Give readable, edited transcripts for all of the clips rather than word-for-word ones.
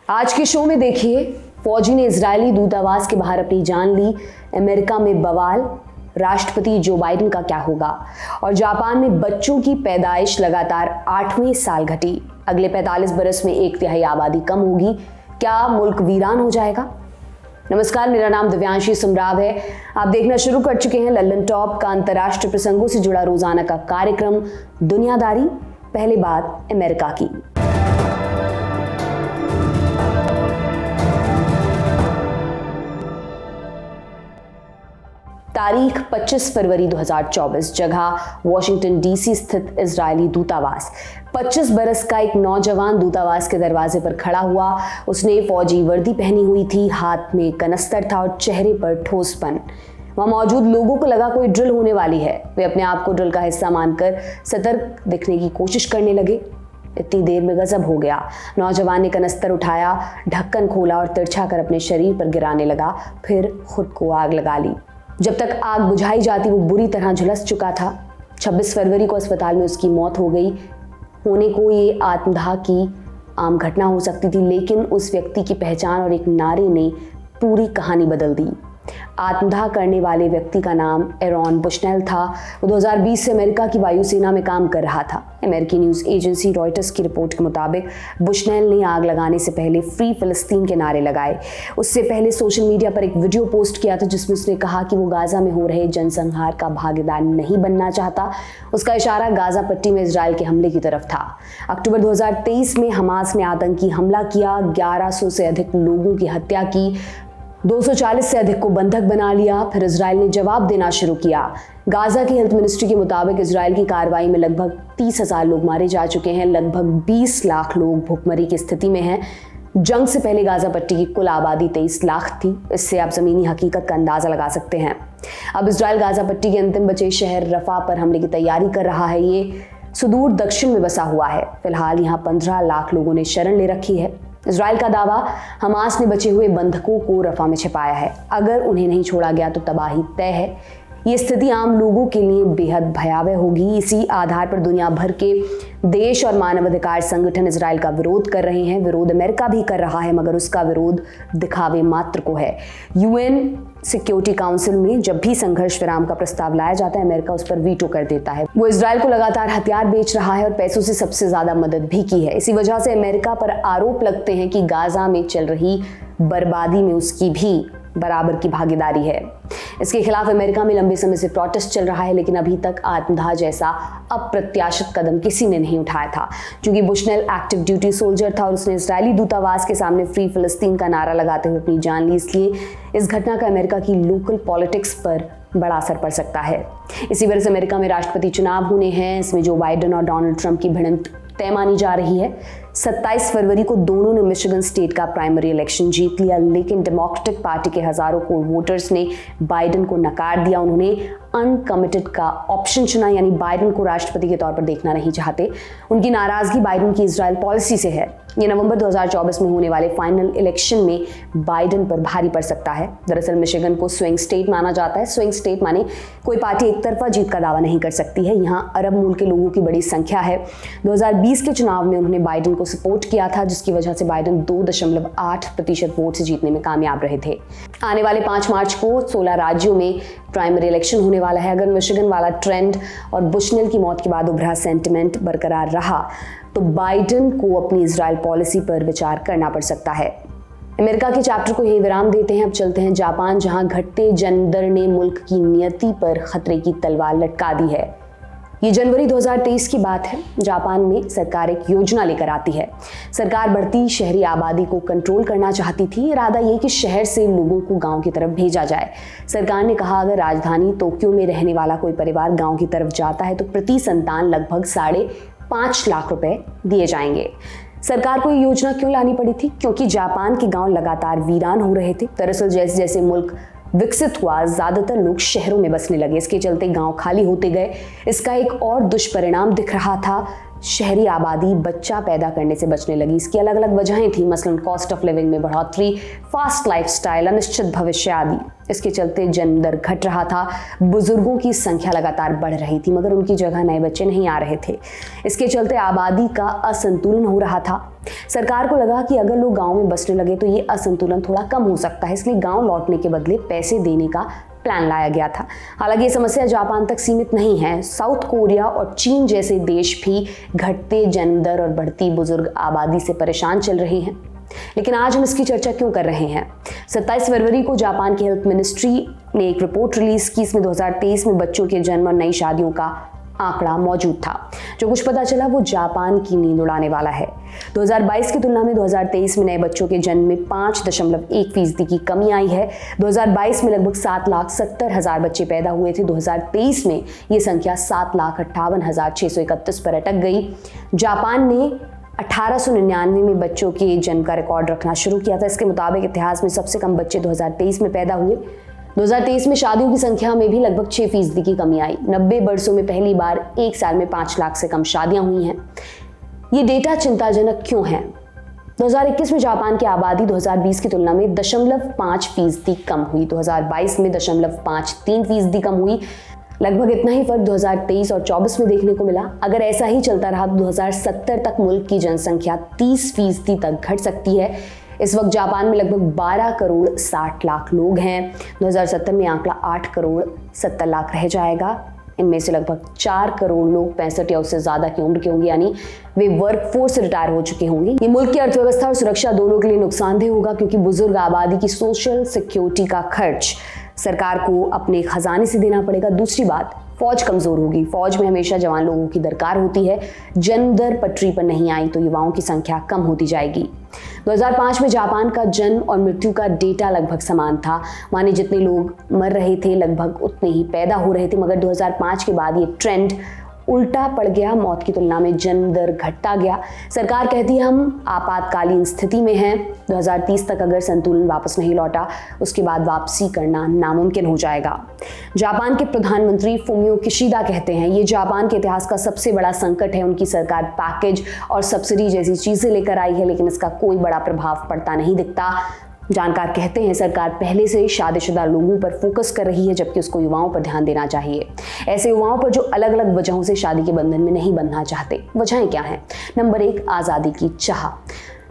आज के शो में देखिए, फौजी ने इजरायली दूतावास के बाहर अपनी जान ली, अमेरिका में बवाल, राष्ट्रपति जो बाइडेन का क्या होगा, और जापान में बच्चों की पैदाइश लगातार 8वें साल घटी। अगले 45 बरस में 1/3 आबादी कम होगी। क्या मुल्क वीरान हो जाएगा? नमस्कार, मेरा नाम दिव्यांशी सुमराव है। आप देखना शुरू कर चुके हैं लल्लन टॉप का अंतर्राष्ट्रीय प्रसंगों से जुड़ा रोजाना का कार्यक्रम दुनियादारी। पहले बात अमेरिका की। तारीख 25 फरवरी 2024, जगह वॉशिंगटन डीसी स्थित इजरायली दूतावास। 25 बरस का एक नौजवान दूतावास के दरवाजे पर खड़ा हुआ। उसने फौजी वर्दी पहनी हुई थी, हाथ में कनस्तर था और चेहरे पर ठोसपन। वहां मौजूद लोगों को लगा कोई ड्रिल होने वाली है। वे अपने आप को ड्रिल का हिस्सा मानकर सतर्क दिखने की कोशिश करने लगे। इतनी देर में गजब हो गया। नौजवान ने कनस्तर उठाया, ढक्कन खोला और तिरछा कर अपने शरीर पर गिराने लगा, फिर खुद को आग लगा ली। जब तक आग बुझाई जाती वो बुरी तरह झुलस चुका था। 26 फरवरी को अस्पताल में उसकी मौत हो गई। होने को ये आत्मदाह की आम घटना हो सकती थी, लेकिन उस व्यक्ति की पहचान और एक नारे ने पूरी कहानी बदल दी। आत्मदाह करने वाले व्यक्ति का नाम एरॉन बुशनेल था। वो 2020 से अमेरिका की वायुसेना में काम कर रहा था। अमेरिकी न्यूज़ एजेंसी रॉयटर्स की रिपोर्ट के मुताबिक बुशनेल ने आग लगाने से पहले फ्री फिलिस्तीन के नारे लगाए। उससे पहले सोशल मीडिया पर एक वीडियो पोस्ट किया था जिसमें उसने कहा कि वो गाजा में हो रहे जनसंहार का भागीदार नहीं बनना चाहता। उसका इशारा गाजा पट्टी में इजराइल के हमले की तरफ था। अक्टूबर 2023 में हमास ने आतंकी हमला किया, 1100 से अधिक लोगों की हत्या की, 240 से अधिक को बंधक बना लिया। फिर इजराइल ने जवाब देना शुरू किया। गाजा की हेल्थ मिनिस्ट्री के मुताबिक इजराइल की कार्रवाई में लगभग 30,000 लोग मारे जा चुके हैं। लगभग 20 लाख लोग भुखमरी की स्थिति में हैं। जंग से पहले गाजा पट्टी की कुल आबादी 23 लाख थी। इससे आप जमीनी हकीकत का अंदाजा लगा सकते हैं। अब इजराइल गाजा पट्टी के अंतिम बचे शहर रफा पर हमले की तैयारी कर रहा है। ये सुदूर दक्षिण में बसा हुआ है। फिलहाल यहाँ 15 लाख लोगों ने शरण ले रखी है। इजराइल का दावा, हमास ने बचे हुए बंधकों को रफा में छिपाया है। अगर उन्हें नहीं छोड़ा गया तो तबाही तय है। ये स्थिति आम लोगों के लिए बेहद भयावह होगी। इसी आधार पर दुनिया भर के देश और मानवाधिकार संगठन इजराइल का विरोध कर रहे हैं। विरोध अमेरिका भी कर रहा है, मगर उसका विरोध दिखावे मात्र को है। यूएन सिक्योरिटी काउंसिल में जब भी संघर्ष विराम का प्रस्ताव लाया जाता है, अमेरिका उस पर वीटो कर देता है। वो इजराइल को लगातार हथियार बेच रहा है और पैसों से सबसे ज्यादा मदद भी की है। इसी वजह से अमेरिका पर आरोप लगते हैं कि गाजा में चल रही बर्बादी में उसकी भी बराबर की भागीदारी है। इसके खिलाफ अमेरिका में लंबे समय से प्रोटेस्ट चल रहा है, लेकिन अभी तक आत्मदाह जैसा अप्रत्याशित कदम किसी ने नहीं उठाया था। क्योंकि बुशनेल एक्टिव ड्यूटी सोल्जर था और उसने इजरायली दूतावास के सामने फ्री फिलिस्तीन का नारा लगाते हुए अपनी जान ली, इसलिए इस घटना का अमेरिका की लोकल पॉलिटिक्स पर बड़ा असर पड़ सकता है। इसी वजह से अमेरिका में राष्ट्रपति चुनाव होने हैं। इसमें जो बाइडेन और डोनाल्ड ट्रंप की भिड़ंत तय मानी जा रही है। 27 फरवरी को दोनों ने मिशिगन स्टेट का प्राइमरी इलेक्शन जीत लिया, लेकिन डेमोक्रेटिक पार्टी के हजारों को वोटर्स ने बाइडेन को नकार दिया। उन्होंने अनकमिटेड का ऑप्शन चुना, यानी बाइडेन को राष्ट्रपति के तौर पर देखना नहीं चाहते। उनकी नाराजगी बाइडेन की इजराइल पॉलिसी से है। ये नवंबर 2024 में होने वाले फाइनल इलेक्शन में बाइडेन पर भारी पड़ सकता है। दरअसल मिशिगन को स्विंग स्टेट माना जाता है। स्विंग स्टेट माने कोई पार्टी एक तरफा जीत का दावा नहीं कर सकती है। यहाँ अरब मूल के लोगों की बड़ी संख्या है। 2020 के चुनाव में उन्होंने बाइडेन को सपोर्ट किया था, जिसकी वजह से बाइडेन 2.8% वोट से जीतने में कामयाब रहे थे। आने वाले 5 मार्च को 16 राज्यों में प्राइमरी इलेक्शन होने वाला है। अगर मिशिगन वाला ट्रेंड और बुशनेल की मौत के बाद उभरा सेंटिमेंट बरकरार रहा तो बाइडेन को अपनी इजराइल पॉलिसी पर विचार करना पड़ सकता है। अमेरिका के चैप्टर को यही विराम देते हैं। अब चलते हैं जापान, जहां घटते जनदर ने मुल्क की नियति पर खतरे की तलवार लटका दी है। ये जनवरी 2023 की बात है। जापान में सरकार एक योजना लेकर आती है। सरकार बढ़ती शहरी आबादी को कंट्रोल करना चाहती थी। इरादा ये कि शहर से लोगों को गांव की तरफ भेजा जाए। सरकार ने कहा, अगर राजधानी टोक्यो में रहने वाला कोई परिवार गांव की तरफ जाता है तो प्रति संतान लगभग 5.5 लाख रुपए दिए जाएंगे। सरकार को ये योजना क्यों लानी पड़ी थी? क्योंकि जापान के गांव लगातार वीरान हो रहे थे। दरअसल जैसे जैसे मुल्क विकसित हुआ, ज्यादातर लोग शहरों में बसने लगे। इसके चलते गांव खाली होते गए। इसका एक और दुष्परिणाम दिख रहा था, शहरी आबादी बच्चा पैदा करने से बचने लगी। इसकी अलग अलग वजहें थी, मसलन कॉस्ट ऑफ लिविंग में बढ़ोतरी, फास्ट लाइफस्टाइल, अनिश्चित भविष्य आदि। इसके चलते जन्म दर घट रहा था, बुजुर्गों की संख्या लगातार बढ़ रही थी मगर उनकी जगह नए बच्चे नहीं आ रहे थे। इसके चलते आबादी का असंतुलन हो रहा था। सरकार को लगा कि अगर लोग गांव में बसने लगे तो ये असंतुलन थोड़ा कम हो सकता है, इसलिए गांव लौटने के बदले पैसे देने का प्लान लाया गया था। हालांकि ये समस्या जापान तक सीमित नहीं है, साउथ कोरिया और चीन जैसे देश भी घटते जन्म दर और बढ़ती बुजुर्ग आबादी से परेशान चल रहे हैं। लेकिन आज हम इसकी चर्चा क्यों कर रहे हैं? 27 फरवरी को जापान की हेल्थ मिनिस्ट्री ने एक रिपोर्ट रिलीज की। इसमें 2023 में बच्चों के जन्म और नई शादियों का आंकड़ा मौजूद था। जो कुछ पता चला वो जापान की नींद उड़ाने वाला है। 2022 की तुलना में 2023 में नए बच्चों के जन्म में 5.1% की कमी आई है। 2022 में लगभग 7,70,000 बच्चे पैदा हुए थे। 2023 में ये संख्या 7,58,631 पर अटक गई। जापान ने 1899 में बच्चों के जन्म का रिकॉर्ड रखना शुरू किया था। इसके मुताबिक इतिहास में सबसे कम बच्चे 2023 में पैदा हुए। 2023 में शादियों की संख्या में भी लगभग 6% की कमी आई। 90 वर्षों में पहली बार एक साल में 5 लाख से कम शादियां हुई हैं। ये डेटा चिंताजनक क्यों है? 2021 में जापान की आबादी 2020 की तुलना में 0.5% कम हुई। 2022 में 0.53% कम हुई। लगभग इतना ही फर्क 2023 और 24 में देखने को मिला। अगर ऐसा ही चलता रहा तो 2070 तक मुल्क की जनसंख्या 30% तक घट सकती है। इस वक्त जापान में लगभग 12 करोड़ 60 लाख लोग हैं। 2070 में आंकड़ा 8 करोड़ 70 लाख रह जाएगा। इनमें से लगभग 4 करोड़ लोग 65 या उससे ज्यादा की उम्र के होंगे, यानी वे वर्क फोर्स से रिटायर हो चुके होंगे। ये मुल्क की अर्थव्यवस्था और सुरक्षा दोनों के लिए नुकसानदेह होगा, क्योंकि बुजुर्ग आबादी की सोशल सिक्योरिटी का खर्च सरकार को अपने खजाने से देना पड़ेगा। दूसरी बात, फौज कमजोर होगी। फौज में हमेशा जवान लोगों की दरकार होती है। जन्म दर पटरी पर नहीं आई तो युवाओं की संख्या कम होती जाएगी। 2005 में जापान का जन्म और मृत्यु का डेटा लगभग समान था, माने जितने लोग मर रहे थे लगभग उतने ही पैदा हो रहे थे। मगर 2005 के बाद ये ट्रेंड उल्टा पड़ गया। मौत की तुलना में जन्म दर घटता गया। सरकार कहती है हम आपातकालीन स्थिति में हैं। 2030 तक अगर संतुलन वापस नहीं लौटा, उसके बाद वापसी करना नामुमकिन हो जाएगा। जापान के प्रधानमंत्री फुमियो किशिदा कहते हैं ये जापान के इतिहास का सबसे बड़ा संकट है। उनकी सरकार पैकेज और सब्सिडी जैसी चीजें लेकर आई है, लेकिन इसका कोई बड़ा प्रभाव पड़ता नहीं दिखता। जानकार कहते हैं सरकार पहले से शादीशुदा लोगों पर फोकस कर रही है, जबकि उसको युवाओं पर ध्यान देना चाहिए। ऐसे युवाओं पर जो अलग अलग वजहों से शादी के बंधन में नहीं बंधना चाहते। वजहें क्या हैं? नंबर 1, आज़ादी की चाह।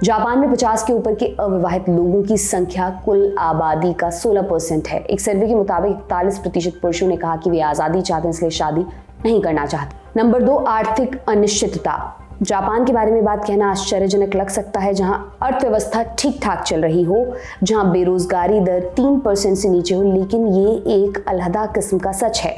जापान में 50 के ऊपर के अविवाहित लोगों की संख्या कुल आबादी का 16% है। एक सर्वे के मुताबिक 41% पुरुषों ने कहा कि वे आज़ादी चाहते हैं, इसलिए शादी नहीं करना चाहते। नंबर 2, आर्थिक अनिश्चितता। जापान के बारे में बात कहना आश्चर्यजनक लग सकता है। जहां अर्थव्यवस्था ठीक ठाक चल रही हो, जहां बेरोजगारी दर 3% से नीचे हो, लेकिन ये एक अलहदा किस्म का सच है।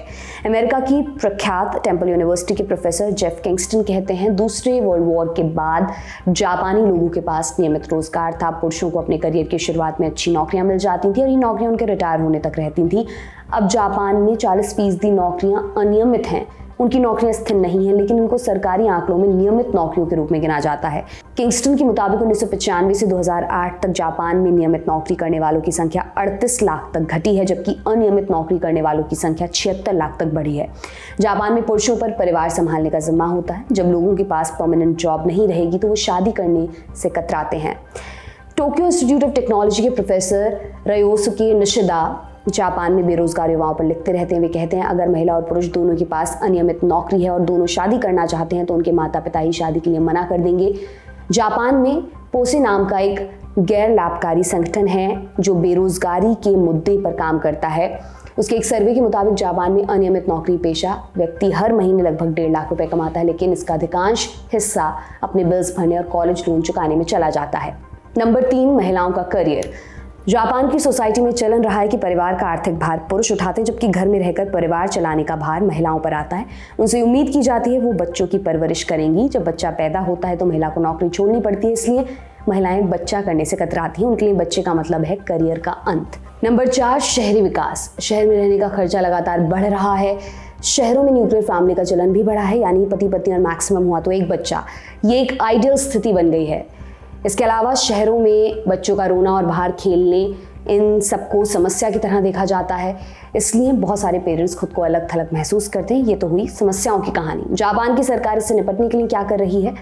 अमेरिका की प्रख्यात टेम्पल यूनिवर्सिटी के प्रोफेसर जेफ किंगस्टन कहते हैं दूसरे वर्ल्ड वॉर के बाद जापानी लोगों के पास नियमित रोजगार था। पुरुषों को अपने करियर की शुरुआत में अच्छी नौकरियां मिल जाती थी और ये नौकरियां उनके रिटायर होने तक रहती थी। अब जापान में 40% नौकरियां अनियमित हैं। उनकी नौकरियां स्थिर नहीं हैं, लेकिन उनको सरकारी आंकड़ों में नियमित नौकरियों के रूप में गिना जाता है। किंगस्टन के मुताबिक 1995 से 2008 तक जापान में नियमित नौकरी करने वालों की संख्या 38 लाख तक घटी है, जबकि अनियमित नौकरी करने वालों की संख्या 76 लाख तक बढ़ी है। जापान में पुरुषों पर परिवार संभालने का जिम्मा होता है। जब लोगों के पास परमानेंट जॉब नहीं रहेगी तो वो शादी करने से कतराते हैं। टोक्यो इंस्टीट्यूट ऑफ टेक्नोलॉजी के प्रोफेसर रयोसुके निशिदा जापान में बेरोजगार युवाओं पर लिखते रहते हैं। वे कहते हैं अगर महिला और पुरुष दोनों के पास अनियमित नौकरी है और दोनों शादी करना चाहते हैं तो उनके माता पिता ही शादी के लिए मना कर देंगे। जापान में पोसे नाम का एक गैर लाभकारी संगठन है जो बेरोजगारी के मुद्दे पर काम करता है। उसके एक सर्वे के मुताबिक जापान में अनियमित नौकरी पेशा व्यक्ति हर महीने लगभग 1.5 लाख रुपए कमाता है, लेकिन इसका अधिकांश हिस्सा अपने बिल्स भरने और कॉलेज लोन चुकाने में चला जाता है। नंबर 3, महिलाओं का करियर। जापान की सोसाइटी में चलन रहा है कि परिवार का आर्थिक भार पुरुष उठाते हैं, जबकि घर में रहकर परिवार चलाने का भार महिलाओं पर आता है। उनसे उम्मीद की जाती है वो बच्चों की परवरिश करेंगी। जब बच्चा पैदा होता है तो महिला को नौकरी छोड़नी पड़ती है, इसलिए महिलाएं बच्चा करने से कतराती हैं। उनके लिए बच्चे का मतलब है करियर का अंत। नंबर 4, शहरी विकास। शहर में रहने का खर्चा लगातार बढ़ रहा है। शहरों में न्यूक्लियर फैमिली का चलन भी बढ़ा है, यानी पति पत्नी और मैक्सिमम हुआ तो एक बच्चा। ये एक आइडियल स्थिति बन गई है। इसके अलावा शहरों में बच्चों का रोना और बाहर खेलने इन सबको समस्या की तरह देखा जाता है, इसलिए बहुत सारे पेरेंट्स खुद को अलग थलग महसूस करते हैं। ये तो हुई समस्याओं की कहानी। जापान की सरकार इससे निपटने के लिए क्या कर रही है?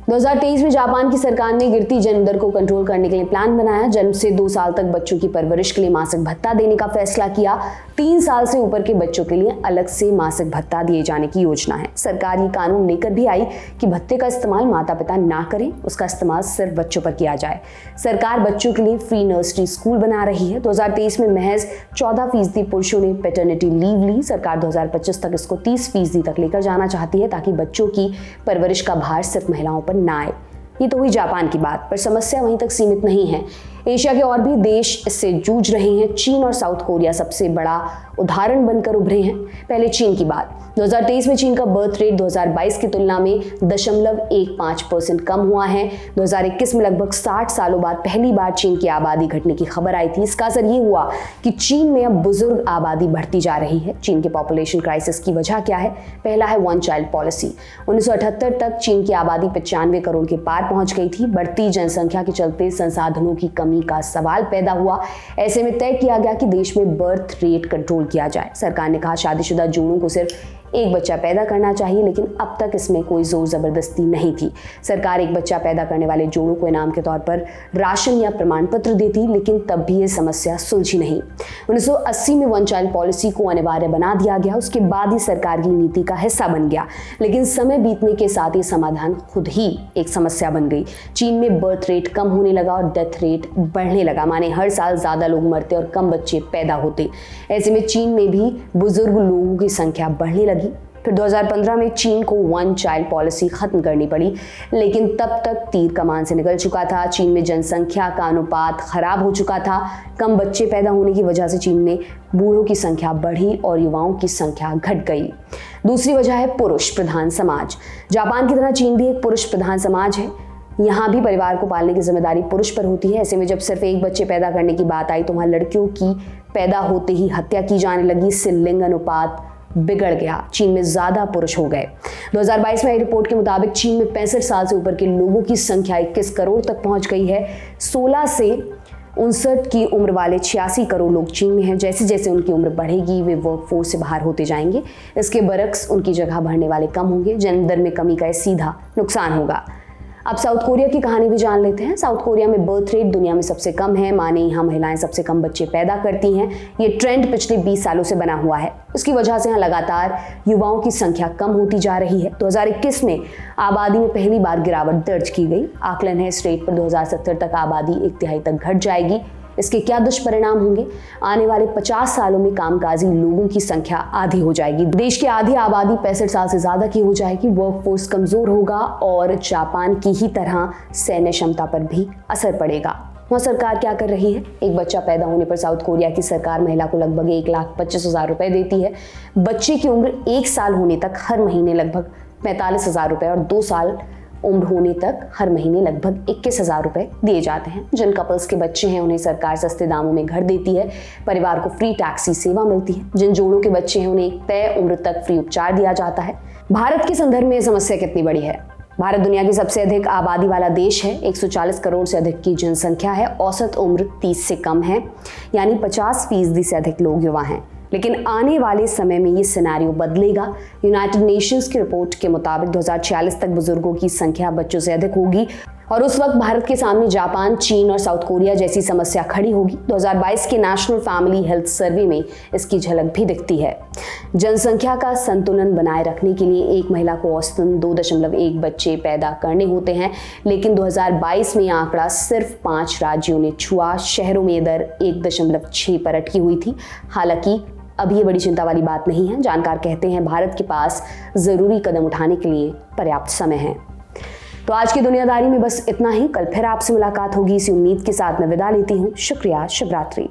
2023 में जापान की सरकार ने गिरती जन्म दर को कंट्रोल करने के लिए प्लान बनाया। जन्म से 2 साल तक बच्चों की परवरिश के लिए मासिक भत्ता देने का फैसला किया। 3 साल से ऊपर के बच्चों के लिए अलग से मासिक भत्ता दिए जाने की योजना है। सरकार ये कानून लेकर भी आई कि भत्ते का इस्तेमाल माता पिता ना करें, उसका इस्तेमाल सिर्फ बच्चों पर किया जाए। सरकार बच्चों के लिए फ्री नर्सरी स्कूल बना रही है। 2023 में महज 14% पुरुषों ने पैटर्निटी लीव ली। सरकार 2025 तक इसको 30% तक लेकर जाना चाहती है, ताकि बच्चों की परवरिश का भार सिर्फ महिलाओं पर ना आए। ये तो हुई जापान की बात, पर समस्या वहीं तक सीमित नहीं है। एशिया के और भी देश इससे जूझ रहे हैं। चीन और साउथ कोरिया सबसे बड़ा उदाहरण बनकर उभरे हैं। पहले चीन की बात। 2023 में चीन का बर्थ रेट 2022 की तुलना में 0.15% कम हुआ है। 2021 में लगभग 60 सालों बाद पहली बार चीन की आबादी घटने की खबर आई थी। इसका असर ये हुआ कि चीन में अब बुजुर्ग आबादी बढ़ती जा रही है। चीन के पॉपुलेशन क्राइसिस की वजह क्या है? पहला है वन चाइल्ड पॉलिसी। 1978 तक चीन की आबादी 95 करोड़ के पार पहुंच गई थी। बढ़ती जनसंख्या के चलते संसाधनों की कमी का सवाल पैदा हुआ। ऐसे में तय किया गया कि देश में बर्थ रेट कंट्रोल किया जाए। सरकार ने कहा शादीशुदा जोड़ों को सिर्फ एक बच्चा पैदा करना चाहिए, लेकिन अब तक इसमें कोई जोर जबरदस्ती नहीं थी। सरकार एक बच्चा पैदा करने वाले जोड़ों को इनाम के तौर पर राशन या प्रमाण पत्र देती, लेकिन तब भी ये समस्या सुलझी नहीं। 1980 में वन चाइल्ड पॉलिसी को अनिवार्य बना दिया गया। उसके बाद ही सरकार की नीति का हिस्सा बन गया, लेकिन समय बीतने के साथ ये समाधान खुद ही एक समस्या बन गई। चीन में बर्थ रेट कम होने लगा और डेथ रेट बढ़ने लगा, माने हर साल ज्यादा लोग मरते और कम बच्चे पैदा होते। ऐसे में चीन में भी बुजुर्ग लोगों की संख्या बढ़ने लगी। फिर 2015 में चीन को वन चाइल्ड पॉलिसी खत्म करनी पड़ी, लेकिन तब तक तीर कमान से निकल चुका था। चीन में जनसंख्या का अनुपात खराब हो चुका था। कम बच्चे पैदा होने की वजह से चीन में बूढ़ों की संख्या बढ़ी और युवाओं की संख्या घट गई। दूसरी वजह है पुरुष प्रधान समाज। जापान की तरह चीन भी एक पुरुष प्रधान समाज है। यहाँ भी परिवार को पालने की जिम्मेदारी पुरुष पर होती है। ऐसे में जब सिर्फ एक बच्चे पैदा करने की बात आई तो वहाँ लड़कियों की पैदा होते ही हत्या की जाने लगी। इससे लिंग अनुपात बिगड़ गया। चीन में ज्यादा पुरुष हो गए। 2022 में आई रिपोर्ट के मुताबिक चीन में 65 साल से ऊपर के लोगों की संख्या 21 करोड़ तक पहुंच गई है। 16 से 59 की उम्र वाले 86 करोड़ लोग चीन में हैं। जैसे जैसे उनकी उम्र बढ़ेगी वे वर्कफोर्स से बाहर होते जाएंगे। इसके बरक्स उनकी जगह भरने वाले कम होंगे। जन्म दर में कमी का सीधा नुकसान होगा। अब साउथ कोरिया की कहानी भी जान लेते हैं। साउथ कोरिया में बर्थ रेट दुनिया में सबसे कम है, माने यहाँ महिलाएं सबसे कम बच्चे पैदा करती हैं। ये ट्रेंड पिछले 20 सालों से बना हुआ है। उसकी वजह से यहाँ लगातार युवाओं की संख्या कम होती जा रही है। 2021 में आबादी में पहली बार गिरावट दर्ज की गई। आकलन है इस रेट पर 2070 तक आबादी 1/3 तक घट जाएगी। इसके क्या दुष्परिणाम होंगे? आने वाले 50 सालों में कामकाजी लोगों की संख्या आधी हो जाएगी। देश की आधी आबादी 65 साल से ज्यादा की हो जाएगी। वर्कफोर्स कमजोर होगा और जापान की ही तरह सैन्य क्षमता पर भी असर पड़ेगा। वहाँ सरकार क्या कर रही है? एक बच्चा पैदा होने पर साउथ कोरिया की सरकार महिला को लगभग 1,25,000 रुपए देती है। बच्चे की उम्र 1 साल होने तक हर महीने लगभग 45,000 रुपए और 2 साल उम्र होने तक हर महीने लगभग 21,000 रुपए दिए जाते हैं। जिन कपल्स के बच्चे हैं उन्हें सरकार सस्ते दामों में घर देती है। परिवार को फ्री टैक्सी सेवा मिलती है। जिन जोड़ों के बच्चे हैं उन्हें एक तय उम्र तक फ्री उपचार दिया जाता है। भारत के संदर्भ में यह समस्या कितनी बड़ी है? भारत दुनिया की सबसे अधिक आबादी वाला देश है। 140 करोड़ से अधिक की जनसंख्या है। औसत उम्र 30 से कम है, यानी 50% से अधिक लोग युवा हैं। लेकिन आने वाले समय में ये सिनेरियो बदलेगा। यूनाइटेड नेशंस की रिपोर्ट के मुताबिक 2046 तक बुजुर्गों की संख्या बच्चों से अधिक होगी और उस वक्त भारत के सामने जापान, चीन और साउथ कोरिया जैसी समस्या खड़ी होगी। 2022 के नेशनल फैमिली हेल्थ सर्वे में इसकी झलक भी दिखती है। जनसंख्या का संतुलन बनाए रखने के लिए एक महिला को औसतन 2.1 बच्चे पैदा करने होते हैं, लेकिन 2022 में यह आंकड़ा सिर्फ 5 राज्यों ने छुआ। शहरों में दर 1.6 पर अटकी हुई थी। हालांकि अब ये बड़ी चिंता वाली बात नहीं है। जानकार कहते हैं भारत के पास जरूरी कदम उठाने के लिए पर्याप्त समय है। तो आज की दुनियादारी में बस इतना ही। कल फिर आपसे मुलाकात होगी। इसी उम्मीद के साथ मैं विदा लेती हूँ। शुक्रिया। शुभ रात्रि।